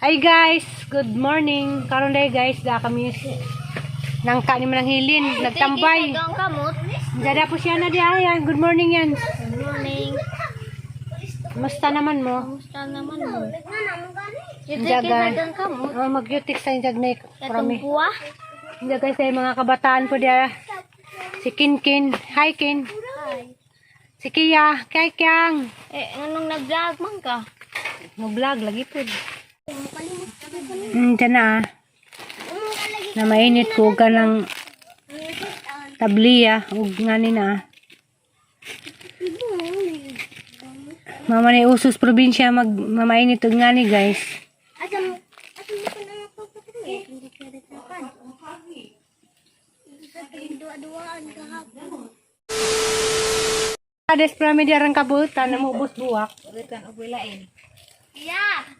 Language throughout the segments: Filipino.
Ay guys, good morning. Karon day guys, da kami nangka ni manang hilin, nagtambay. Dada po siya na di ayan. Good morning yan. Good morning. Musta naman mo? Kamusta naman mo? Jagan. Oh, mag-yutik sa jagnay krami. Buah. Jagan sa mga kabataan po dia. Si Kinkin. Hi Kin. Hi. Si Kia. Kay Kyang. Anong nag-vlog man ka? Mag-vlog lagi po. Diyan na. Na mainit ko ka ng tabliya. Huwag nga na. Mama ni usus probinsya mamainit og nga ni guys. Ades prami di arang kabutan na mubos buwak. Ulitan og wilain.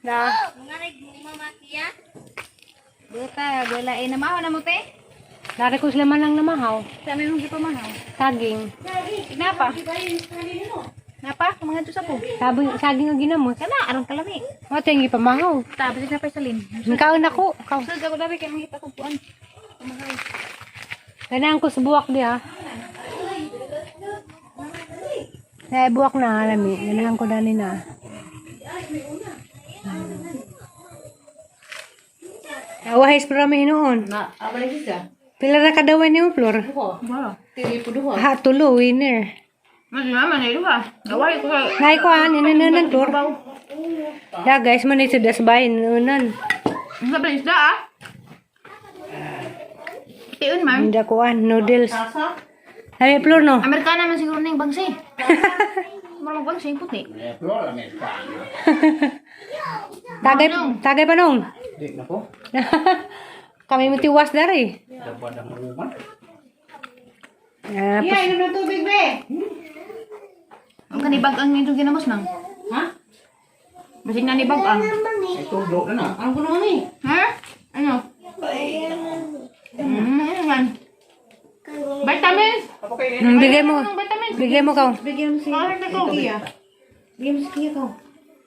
Da. Ngarig mama Kia. Buta, wilain na maho na mo te. Dari ko sila manang namahaw. Sa may mong gipamahaw. Saging. Napa? Napa? Mga to sa po. Saging ang ginamos. Kana arang kalami. O tingi pamahaw. Tapos na pa salin. Kaon ako. Kaon. So gago dabi kay mangita ko puan. Pamahaw. Kanang ko sa buwak dia. Ay buwak na alami. Ganahan ko dani na. Awahis prami noon. Na, abalik siya. Pila ra kadawan ni Flor? Ba, tiri po duha. Ha tulo winner. Mas naman ay duha. Gawai ko sa Nay ko inanan Flor. Da guys man ito das bayin nunan. sa isda ah. Tiun man. Hindi ko noodles. Sasa. Ay Flor no. Amerikana man siguro ning bangsi. Marang bangsi puti. Tagay pa nung. Di na po. Kami matiwas dari. Dapat ang maruman. Inom ng tubig be. Ang kanibag ang nito ginamos nang. Ha? Basig na nibag ang. Ay, tulo na na. Ang kuno ni. Ha? Ano? Ano yan? Vitamins. Apa kayo? Bigay mo. Anong vitamins? Bigay mo ka. Bigyan mo si Kia. Bigyan mo si Kia ko.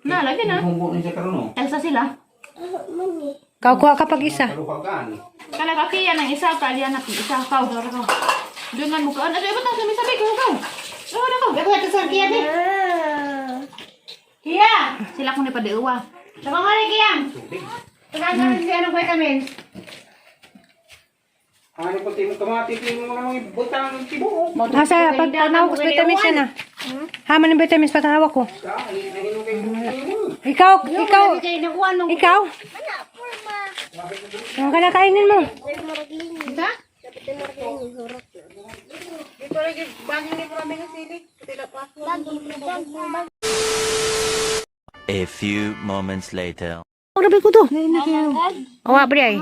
Na, lagi na. Humbo ni sa karoon. Elsa sila. Kau kuha kapag isa. Karuhagan. Kala ka Kia ng isa, kalian na isa ka. Dengan mo ka. Ano ba tang sabi ko ka? Ano ko? Gato ito sa Kia ni. Kia. Sila ko ni padiuwa. Sabang hari Kia. Tagaan siya ng vitamins. Ano po timo kamati timo namang ibutang ng tibuok. Asa pagtanaw ko sa vitamins yan ah. Haman ng vitamins patawag ko. Ikaw. Ikaw. Ang kanakainin mo. Kita? Dito lagi bagong ni marami ng sili. Tila pa. A few moments later. Grabe ko to. Awa pa ay.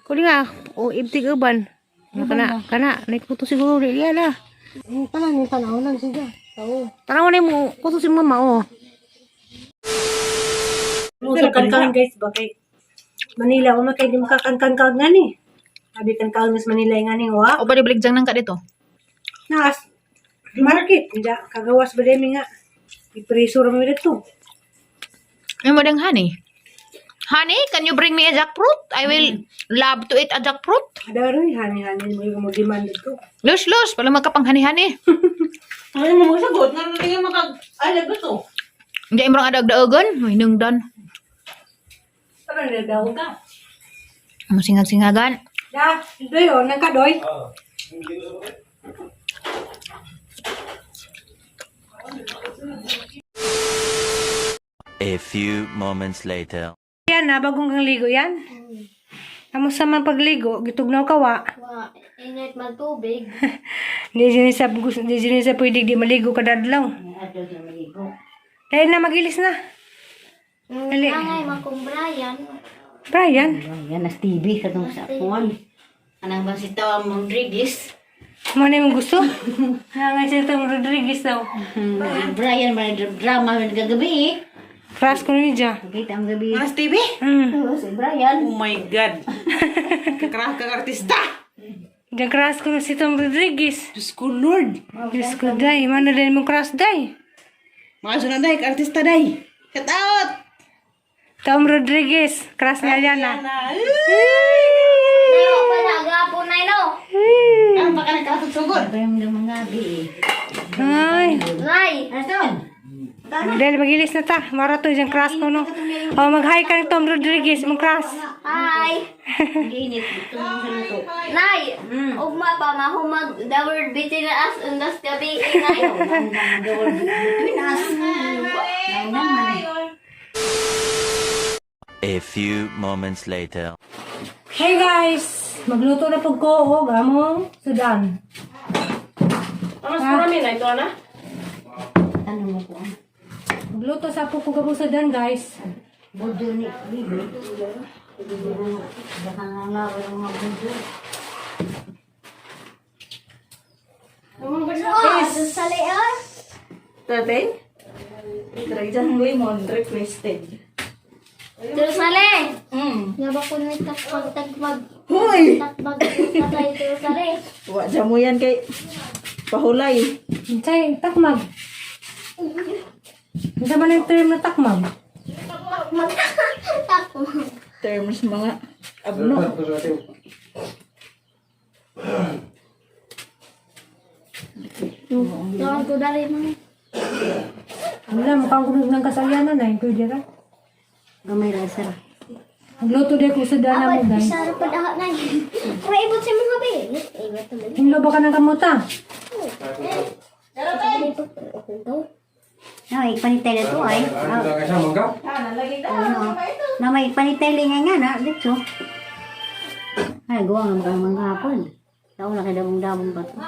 Kuli nga, o ibtig uban. Kana, naik kuto siguro di iya lah. Tanaw ni tanaw lang siya. Tanaw ni mo, kuto si mama o. Musa kan guys, bakay Manila, o makay di makakan-kan nga ni. Sabi kan mas Manila nga ni, wa. O ba di balik jang nang ka dito? Nas, market, hindi, kagawas ba demi nga. Ipreso rami dito. Ay mo dang honey. Honey, can you bring me a jackfruit? I will love to eat a jackfruit. Ada rin, hani-hani mo demand dito. Lus, pala magkapang honey-honey. Ay mo sagot na tingin makag-alag to. Hindi mo ada daogon. Uy, nungdan. Parang nadaw ka. Masingag-singagan. Da, doy o, nangkadoy. A few moments later. Yan na, bagong kang ligo yan. Kamusta man pagligo, gitugnaw ka wa. Wa, init magtubig. Di sa pwede di maligo ka dadlaw. Dahil na magilis na. Dali. Angay makong Brian. Brian, Yan, nas TV sa itong sapuan. Anang bang si Tawa Rodriguez? mo na yung gusto? Nga siya itong Rodriguez daw. Brian, may drama may gagabi eh. Crush ko ni Dja. Kita ang gabi. Mas TV? Si Brian. Oh my god. Kakrah kang artista. Diyan crush ko na si Tom Rodriguez. Diyos ko Lord. Diyos ko, day. Mana din mo crush, day. Mga sunod day, artista day. Shout out! Tom Rodriguez, crush ni Aliana. Nayo pa na gapon na ino. Ano pa ka nagkasugsugod? Prem na mga gabi. Ay, Nay. Aton. dahil magilis na ta. Mara to yung crush ko, no? Oh, mag-hi ka ni Tom Rodriguez, mong crush. Hi. Ginit. Ito mo sa luto. Nay. Ugma pa mahumag the word between us and the gabi nay. A few moments later. Hey guys! Magluto na pag ko, among sudan. Ano mo po? Magluto sa po ko sudan, guys. Budyo ni Bibi. Baka nga nga yung mga budyo. Salian. Tatay? Try dyan lemon requested. Terus sale. Nga ba ko ni tagmag Hoy! tagmag patay terus sale. Wa dyan mo yan kay pahulay. Say, takmag. Ang sama na yung term na takmag. Terms mga abno. Tuan ko dari man. Wala, mukhang kunog ng kasalyanan na. Yung dira. Gamay ra sir. Magluto din ko sudan na mo, guys. Sara pa daha na. Pero ibot sa mga be. Ibot ta man. Himlo ba ka ng kamuta? Na may panitay na to ay. Na may panitay lingay nga na. Dito. Ay, gawa nga mga manghapon. Tao na kay dabong-dabong ba to?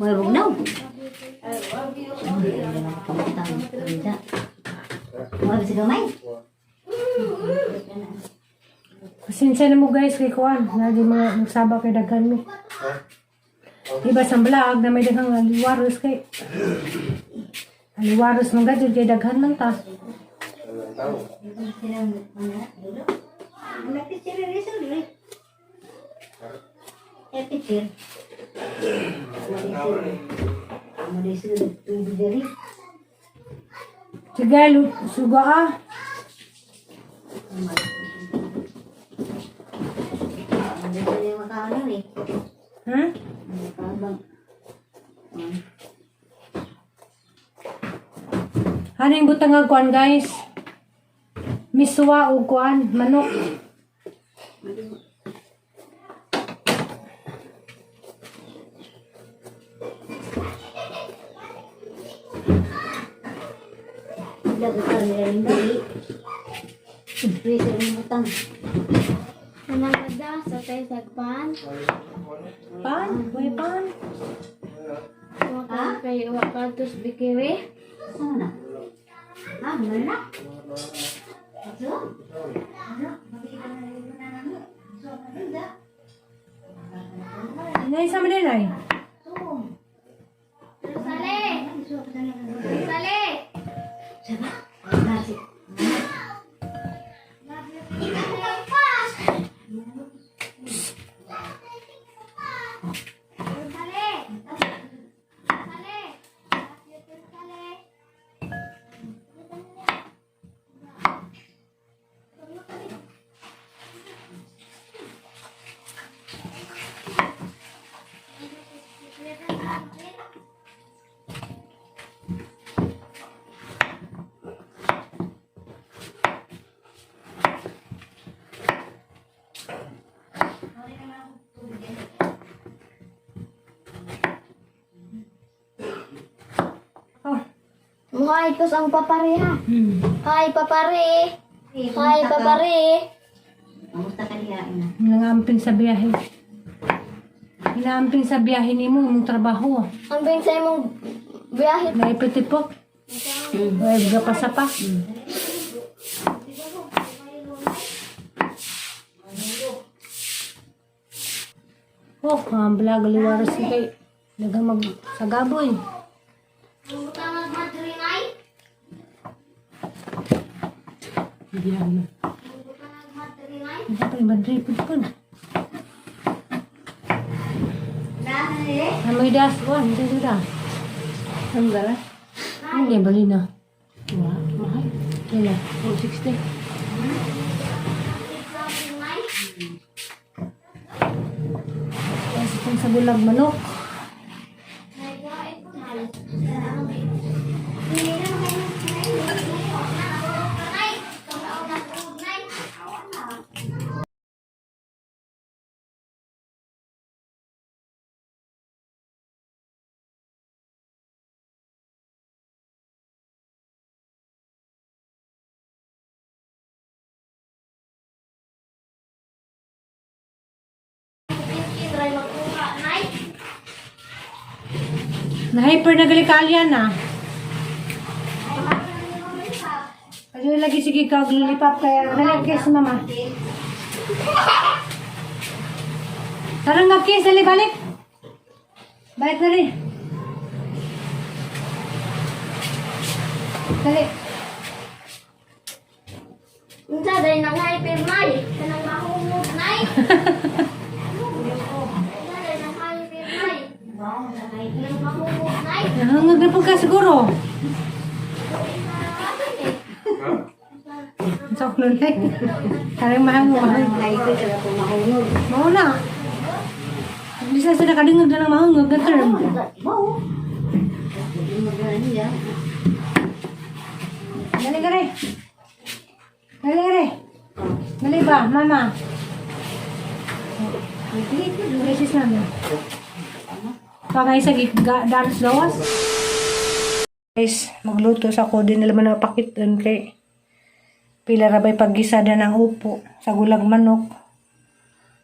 May rugnaw. Wala si gamay. Pasensya na mo, guys, kay Kuan. Lagi mga nagsaba kay daghan mi. Iba sa vlog na may daghang aliwaros kay. Aliwaros man gadyo kay daghan man ta. Sige, suga ah. Ha? Ano yung butang nga kuan, guys? Miswa o kuan, manok. Nanagada sa tay sagpan. Pan? May pan? Waka kay waka tus bikiwi. Sana. Ah, mana? Nay, sama din ay. Terus sale. Sale. Nasi. Muhay ko ang papari ha. Hi papari. Hi papari. Kamusta ka niya ina? Nangamping sa biyahe. Inaamping sa biyahe ni mo, mong trabaho. Ang bin sa imong biyahe. Naipitipok. Ay, gapasa pa. Oh, ang blaga liwaras si kay. Naga magsagaboy. Utang madrinay. Hindi na. Utang madrinay. Hindi pa, madripod po. May das ko, hindi sudah. Enggak lah. Ini beli na. Wah, mahal. Kaya, 460. Tapos itong sa bulag manok. Na-hyper na gali kalyan na. Kasi lagi sige ka glulipap kaya dali kay sa mama. Tara nga kay dali balik. Balik dali. Dali. Unsa day nang hyper may kanang mahumog nay. Unsa day nang hyper may. Nang mahumog nay. Nahangag na po ka siguro. So, nunay. Karang mahangog. Mau na. Bisa sudah kadingag na lang mahangog na term. Dali gare. Dali gare. Dali ba, mama? Dali sis namin. Pagay sa daras lawas. Guys, magluto sa ako din naman napakit doon kay pila rabay paggisada ng upo sa gulag manok.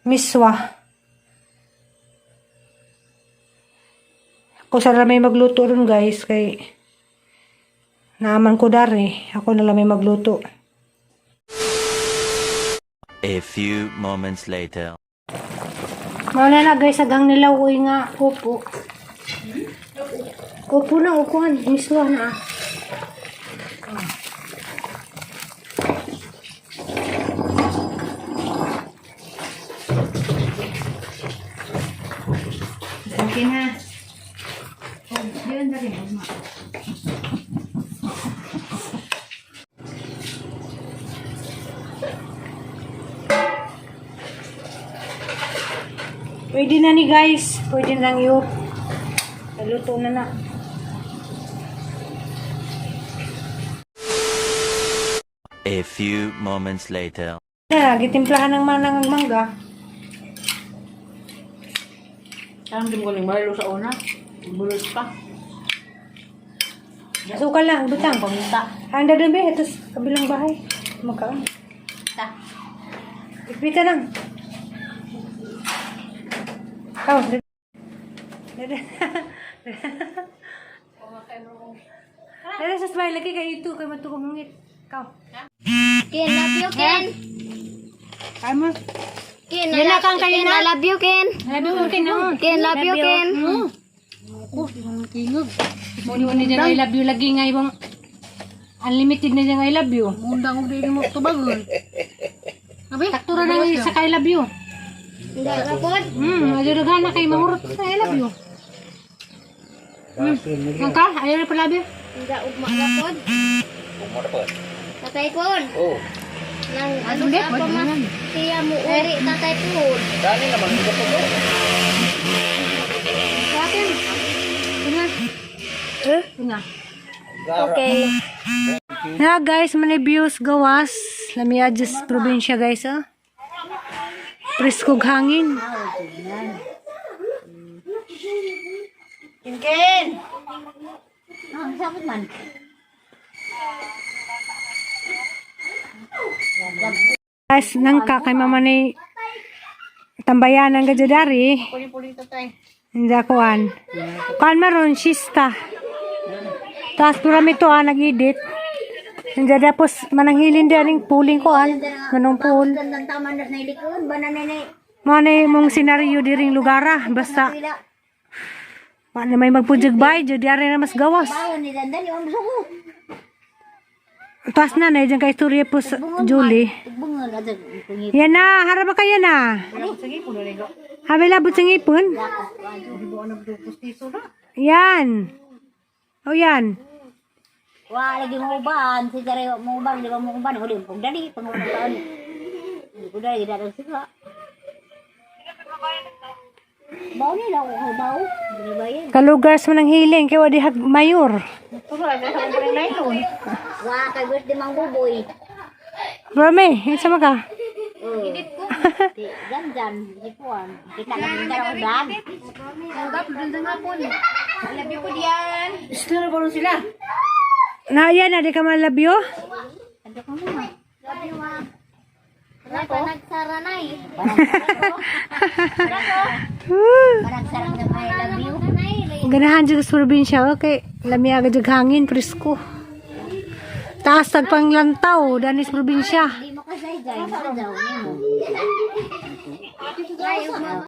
Miswa. Ako sa may magluto ron guys kay naaman ko dari. Ako na lang may magluto. A few moments later. Mauna na guys, agang nilawoy nga upo. Upo na, upuan. Miswa na. Okay na. Yun, dali. Pwede na ni guys. Pwede na yung naluto na na. A few moments later. Gitimplahan ng manang mangga. Saan din ko lang mahalo sa una? Bulos pa. Suka lang, butang. Pamunta. Handa din ba? Ito sa kabilang bahay. Magkaan. Ta. Ipita lang. Oh, Dada sa smile lagi kayo ito. Kayo matukong ngit. Kau. Ken, love you Ken. Kamu. Ken, Yan na kang kayo na. I love you Ken. Labi mo kin na. Ken, love you Ken. Tingog. Muni dyan I love you lagi nga ibang unlimited na dyan I love you. Undang din mo tubagon. Abi, taktura na sa I love you. Hindi rapod. Madurughan na kayo mahurot sa I love you. Ang ka? Ayaw na pala love you. Hindi ugma rapod. Ugma rapod. Tatay kon. Oh, Nang ano sa pa siya mo uli tatay pod. dali naman dito po. Sa akin. Nga. Okay. Na guys, mani views gawas. Lami adjust probinsya guys ah. Preskog hangin. Ken! Ah, sakit man. Guys, nangka kay mama ni tambayan ng gajadari. Puli-puli tatay. Hindi kuan. Kuan maron, sista. Tapos pura ito nag-edit. Hindi tapos mananghilin din ang puling kuan. Ganong pool. Gandang tama na ilikod. Bananay Mga na mong senaryo diring lugar ah. Basta, paano may magpujagbay, dyan diari na mas gawas. Bawon ni Dandan yung suko. Tapos na dyan kay istorya po sa Julie. Bungon at pungit. Yan na, harap ka yan na. Habi labot sa ngipon. Yan. O yan. Wah, lagi mau uban. Si cari mau uban, di ba mau uban? Udah, pag dali, pang taon. Udah, datang sila. Bau ni daw, bau. Binibayan. Kalugar sa manang hiling kay wadi hag mayor. Wah, kay birthday mang buboy. Brame, isa maka. Edit ko. Jan, jipuan. Kita lagi daw udan. Tanggap, dun sa nga po. Love you po diyan. Sila ba sila? Na yan, adi ka malabyo. Ada ka mo. Wala pa nagsara na eh. Parang sarang na may love you. Ganahan dyan sa probinsya, okay. Lamiaga dyan hangin, presko. Taas pang lantaw, danis probinsya. Di mo kasay, guys. Ano daw?